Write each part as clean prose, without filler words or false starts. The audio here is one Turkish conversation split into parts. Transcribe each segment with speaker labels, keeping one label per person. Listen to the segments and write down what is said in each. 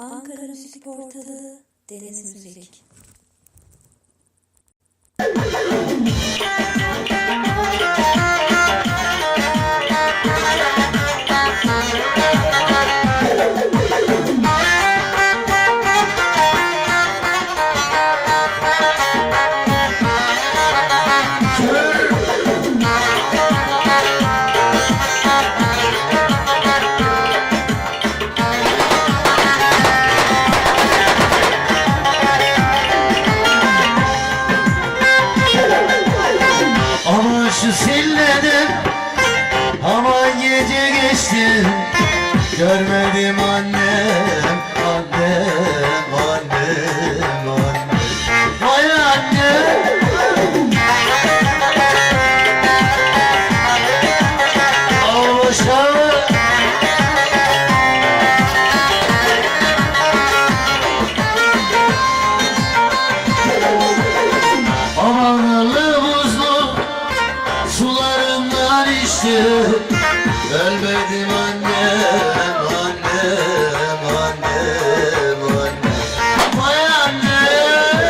Speaker 1: Ankara Müzik Portalı Deniz Müzik.
Speaker 2: Şu silleden aman gece geçti, görmedim annem, annem, annem, annem. Vay annem. Ağlaşa amanlı buzlu sularından içtim, ölmedim annem, annem, annem, annem. Vay annem.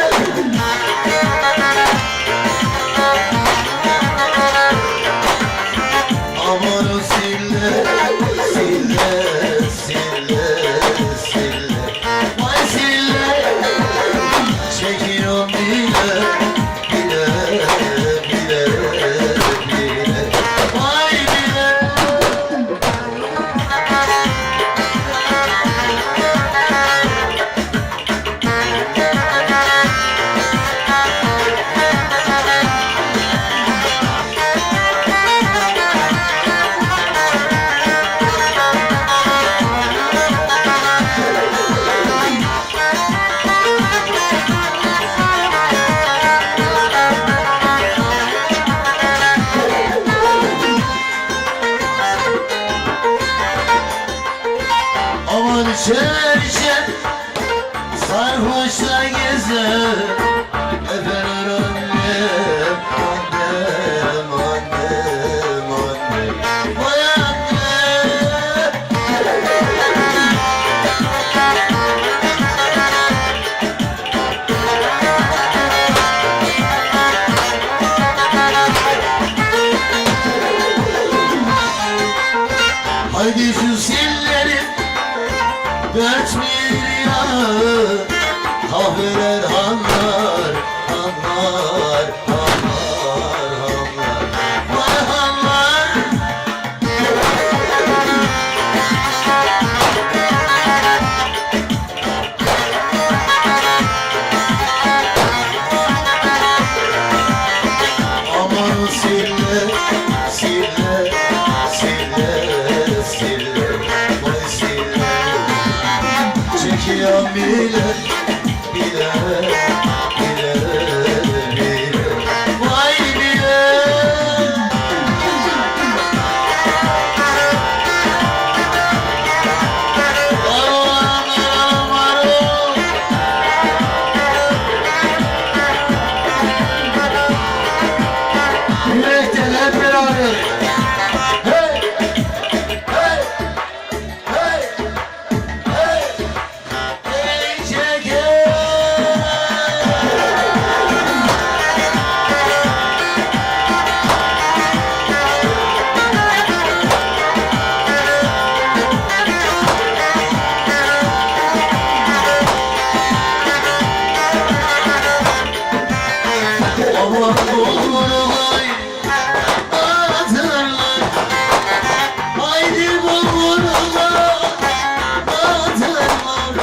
Speaker 2: Aman o sille, sille, sille, sille. Vay sille, çekiyorum bile, bile, bile, bile. Vay bile. Aman içerken sarhoşla gezer, öper annem, annem, annem, annem. Vay annem. Haydi şu sillerin dört milyarı kahveler hanlar, hanlar, hanlar, hanlar. Vay hanlar. Aman sille, sille, sille, sille. Vay sille, çekiyorum bile, bile, bile, bile. Vay bile. Aman, aman, aman. Yürekten hep beraber. Hey, hey, hey, hey, hey, çekin. Aman bulgurlar, atırlar. Haydi bulgurlar, atırlar.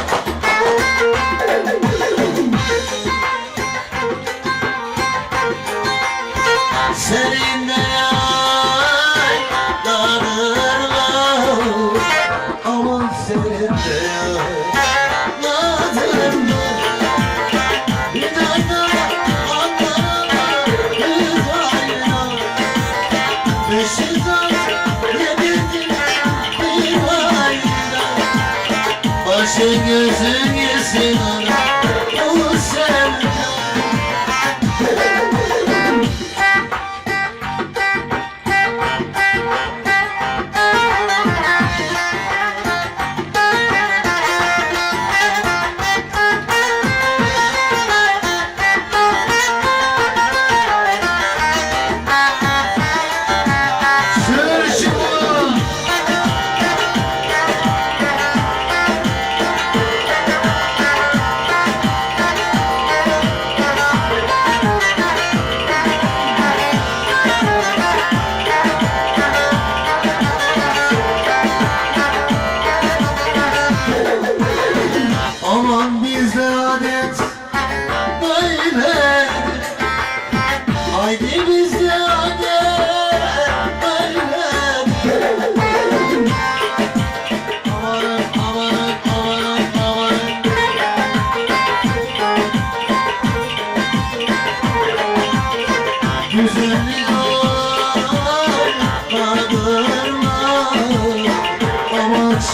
Speaker 2: Seninle yaylarlar, aman seninle yaylarlar. Hüdayda anlarlar, hüdayda. Beşiktaş yedirdim bir ayda. Başın gözün yesin ana, o sevda.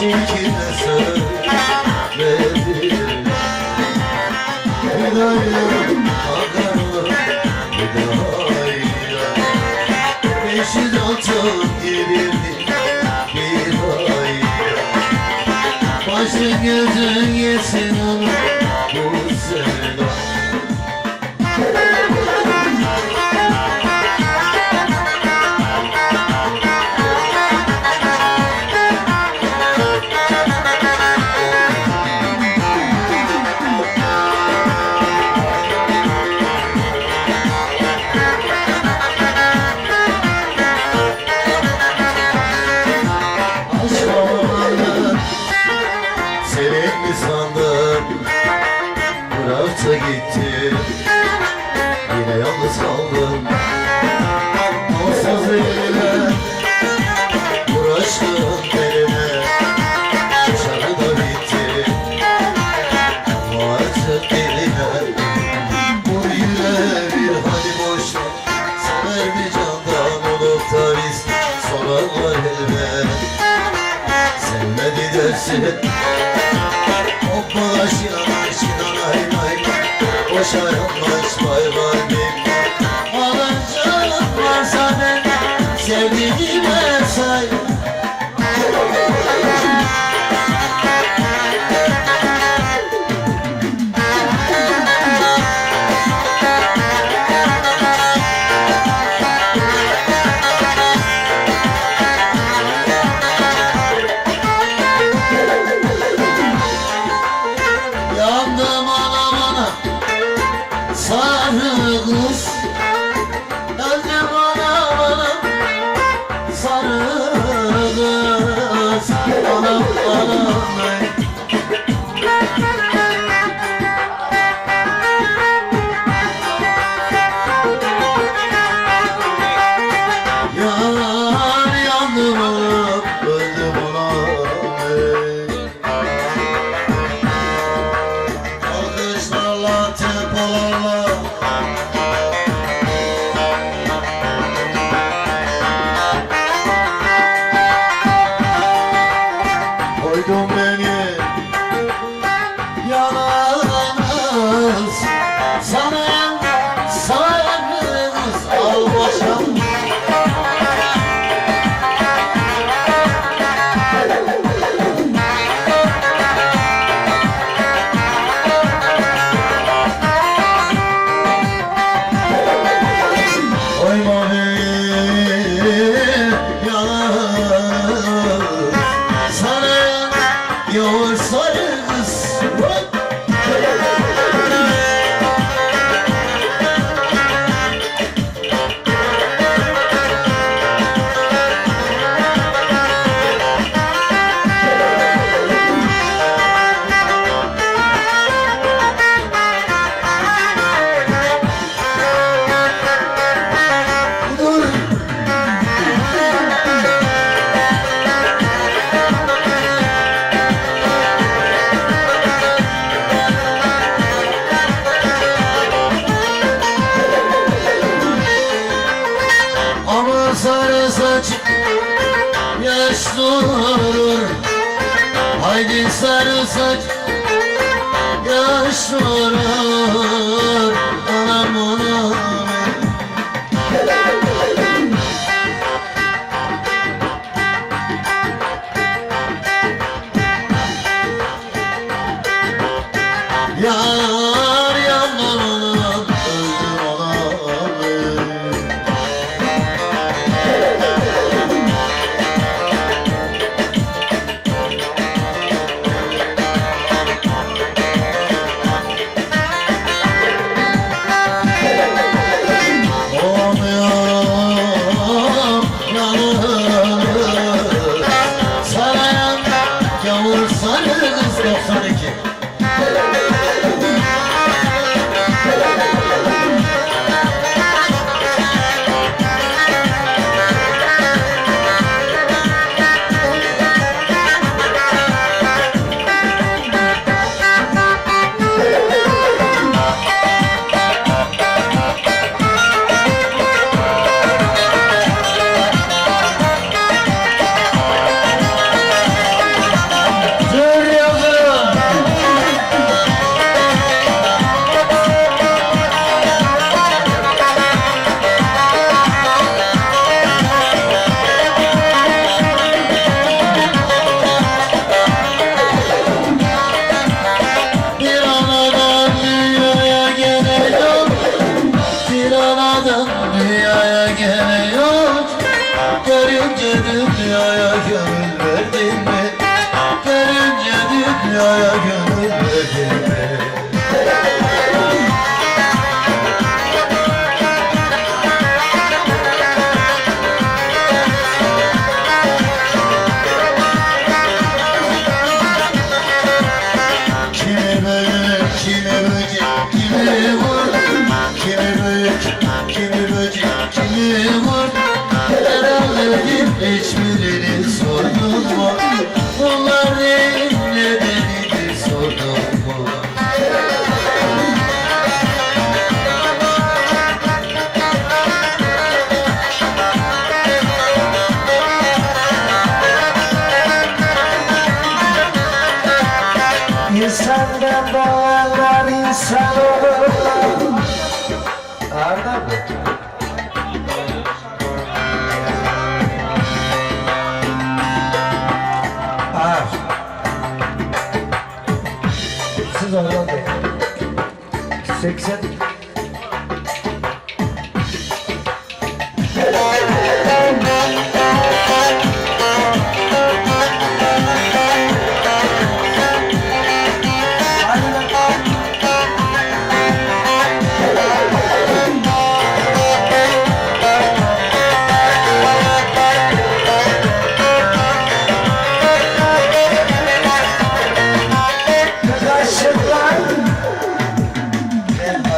Speaker 2: kime söyledim? Hidayet bakarım hidayet. 506 gelirdi bir ayda. Başın gözün yesin onu bu sevda. Bıraktı gitti, yine yalnız kaldım. Onsuz eline uğraştım eline. Şarkı da bitti ama artık diline. Vur yüreğe bir hadi boşver. Sever bir candan olup da biz sorarlar elime. Sevmedi dersin hoppalaş yanaş yanay nay. Boşa yanlaş bay bay bim. Alacağım varsa ben sevdiğime say. Yandım anam anam sarı kız. Yandım anam anam sarı kız. Anam anam yar yandım anam öldüm anam. Alkışlarla tempolarla koydun beni yalnız. Sana saygımız al başım. Koyma beni yalnız. Sana yavur sarı kız. Dur. Ama sarı saç yaş durur. Haydi sarı saç yaş durur. Anam anam. Yar yandım anam öldüm anam. Olmuyor yalnız. Sarayan gavur sarı kız 92. sevdaya gönül verdim. Kimi büyük, kimi böcek, kimi vur. Kimi büyük, kimi böcek, kimi vur. Herhalde hiçbirini sordun mu? Bunlar neyin nedenidir sordun mu?
Speaker 3: İnsandan doğanlar insan olur. Arda mı? Ağır. Siz oradan değil. 80.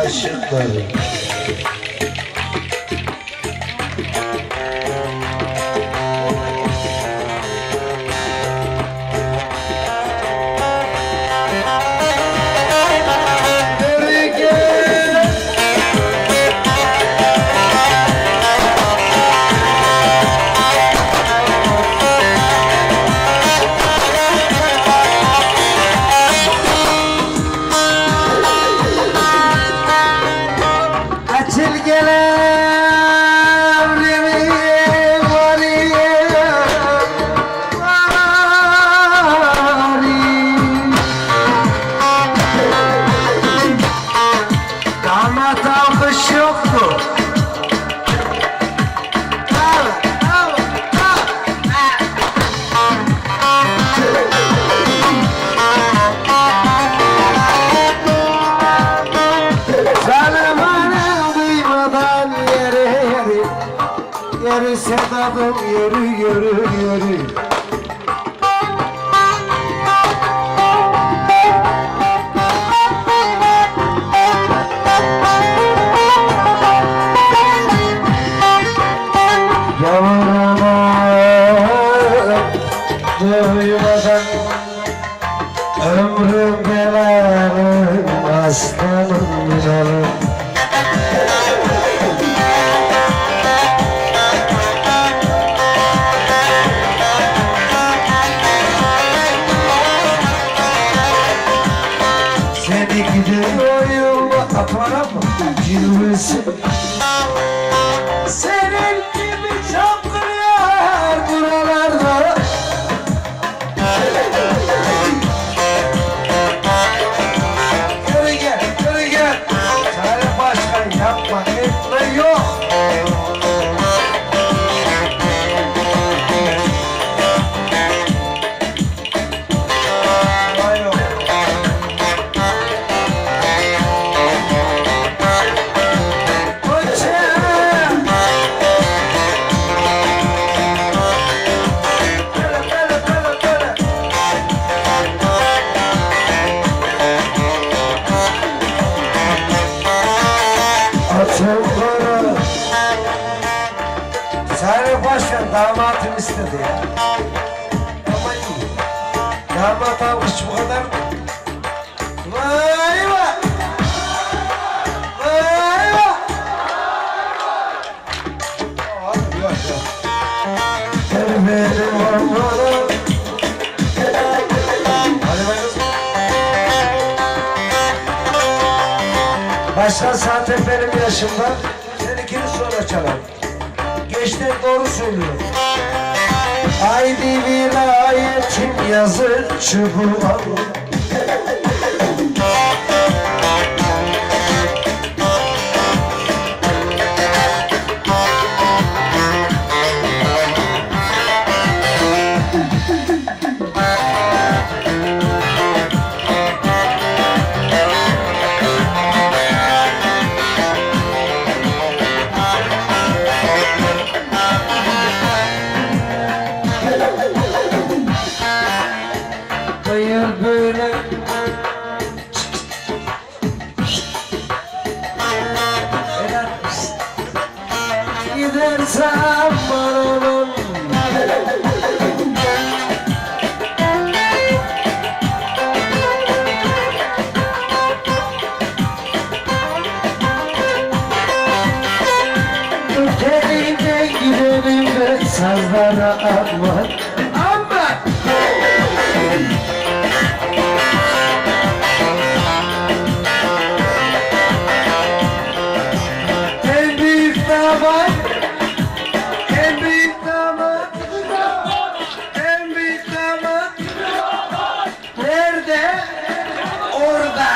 Speaker 3: Aşıkları. Açıl gelen damat alkış yoktu. Zamanı duymadan yeri sedadım yürü yürü yürü. Yavruma duymadan ömrüm belanım aslanım canım. Seni gidin oyuma apara mı? Cilvesin. Senin gibi çok yer buralarda. Yürü gel, yürü gel. Sayın Başkan yapma, etme yok. Vay yok. Koçum. Böyle. Açıl bana. Sayın Başkan damatım istedi ya. Ama iyi. Damat almış bu kadar mı? Vay vay! Vay vay! Abi yok yok. Benim olmalı. Hadi bakalım. Başkan zaten benim yaşımda. Seninkini sonra çalar. Gençler doğru söylüyor. Haydi vilayetim yazı çubuğa. zaman. Öteline gidelim ve sazlara aman. Aman! En büyük damat, en büyük damat, en büyük damat. Nerede? Orada.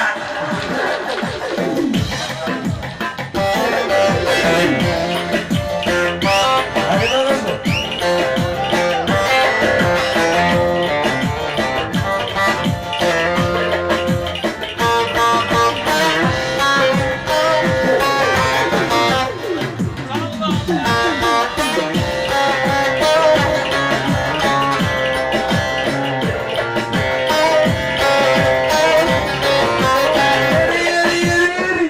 Speaker 3: Hadi bakalım. Yürü, yürü, yürü,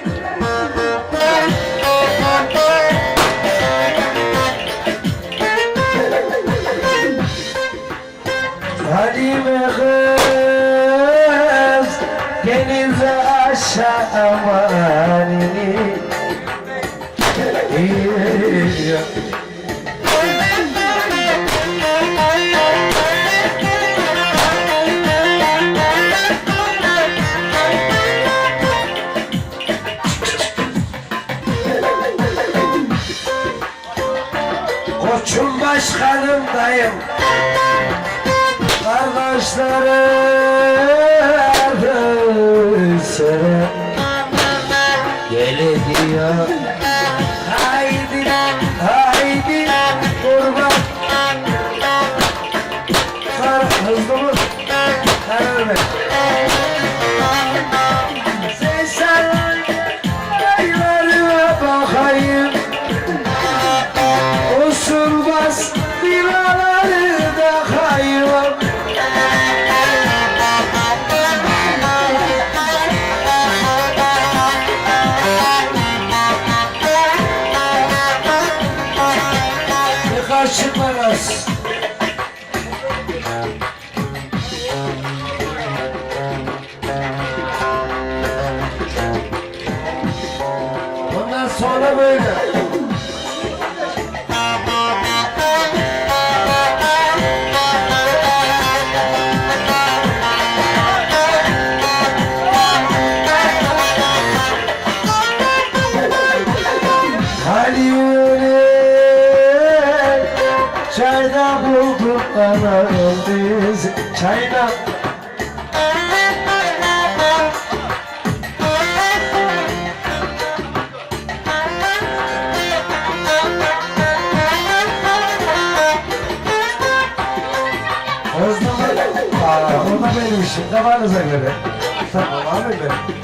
Speaker 3: yürü. Halime kız denize aşağı amanini. Koçum başkanım dayım, kardeşlerim sene geliyor. Haydi, haydi kurban. Hızlı mı? Karar ver. Sen saraylarına bakayım. Usulbaz divaları da kayıp. Bir karşı parası. Ondan sonra böyle. Hadi öyle çayda buldum anam bizi çayda. O da benim işim, kafanıza göre. Tamam abi benim.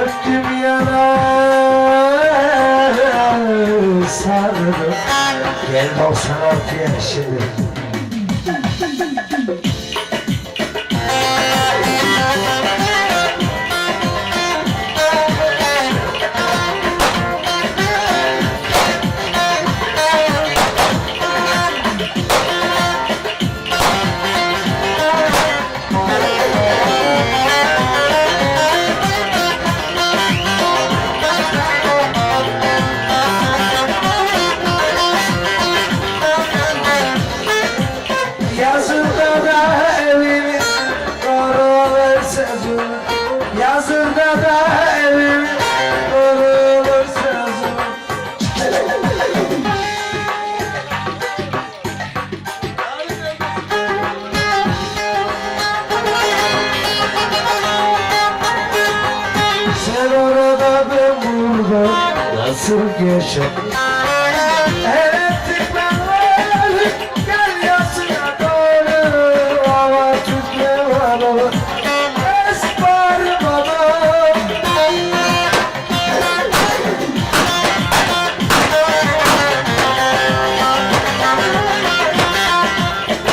Speaker 3: Öptüm yanar sardım. Gel 96 yaşında. Yazında da evimi korulur sözüm. Yazında da evimi korulur sözüm. Sen orada ben burada nasıl yaşadın? Elektrik ben varım, gel yasına doğru. Hava tütle var, esmer baba.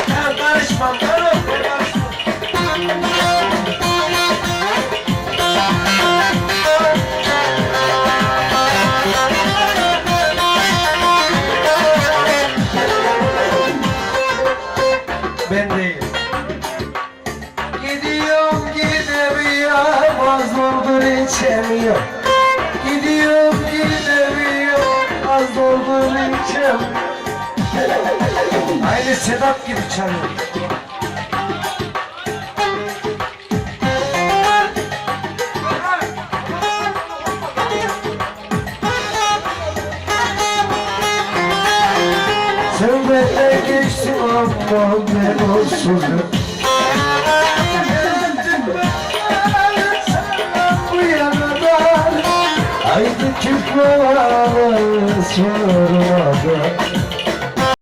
Speaker 3: Ben karışmam, karım, karışmam. içemiyorum. Gidiyorum gidemiyorum, az doldur içem. Aynı Sedat gibi çalıyor. Sen benden geçtin ama ben olsuzum. Bu yanada haydi kim var sormadı.